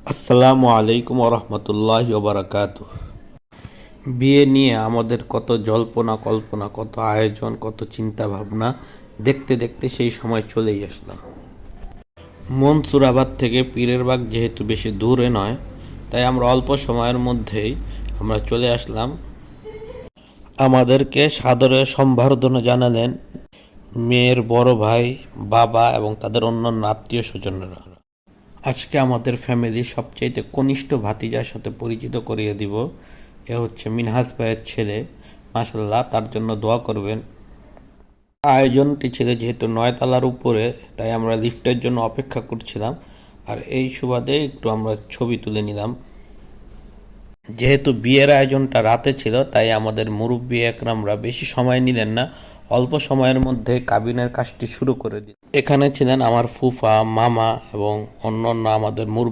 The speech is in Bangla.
আসসালামু আলাইকুম ওরহমতুল্লাহি ওবারাকাতুহ। বিয়ে নিয়ে আমাদের কত জল্পনা কল্পনা, কত আয়োজন, কত চিন্তা ভাবনা, দেখতে দেখতে সেই সময় চলেই আসলাম। মনসুরাবাদ থেকে পীরের বাগ যেহেতু বেশি দূরে নয়, তাই আমরা অল্প সময়ের মধ্যেই আমরা চলে আসলাম। আমাদেরকে সাদরে সম্বর্ধনা জানালেন মেয়ের বড় ভাই, বাবা এবং তাদের অন্যান্য আত্মীয় স্বজনরা। আজকে আমাদের ফ্যামিলির সবচাইতে কনিষ্ঠ ভাতিজার সাথে পরিচিত করিয়ে দিব। এ হচ্ছে মিনহাজ ভাইয়ের ছেলে। মাশাল্লাহ, তার জন্য দোয়া করবেন। আয়োজনটি ছিল যেহেতু 9 তলার উপরে, তাই আমরা লিফটের জন্য অপেক্ষা করছিলাম। আর এই সুবাদে একটু আমরা ছবি তুলে নিলাম। যেহেতু বিয়ের আয়োজনটা রাতে ছিল, তাই আমাদের মুরব্বি একরামরা বেশি সময় নিলেন না, অল্প সময়ের মধ্যে কাবিনের কাজটি শুরু করে দিল। এখানে ছিলেন আমার ফুফা, মামা এবং অন্যান্য আমাদের মুরব্বি।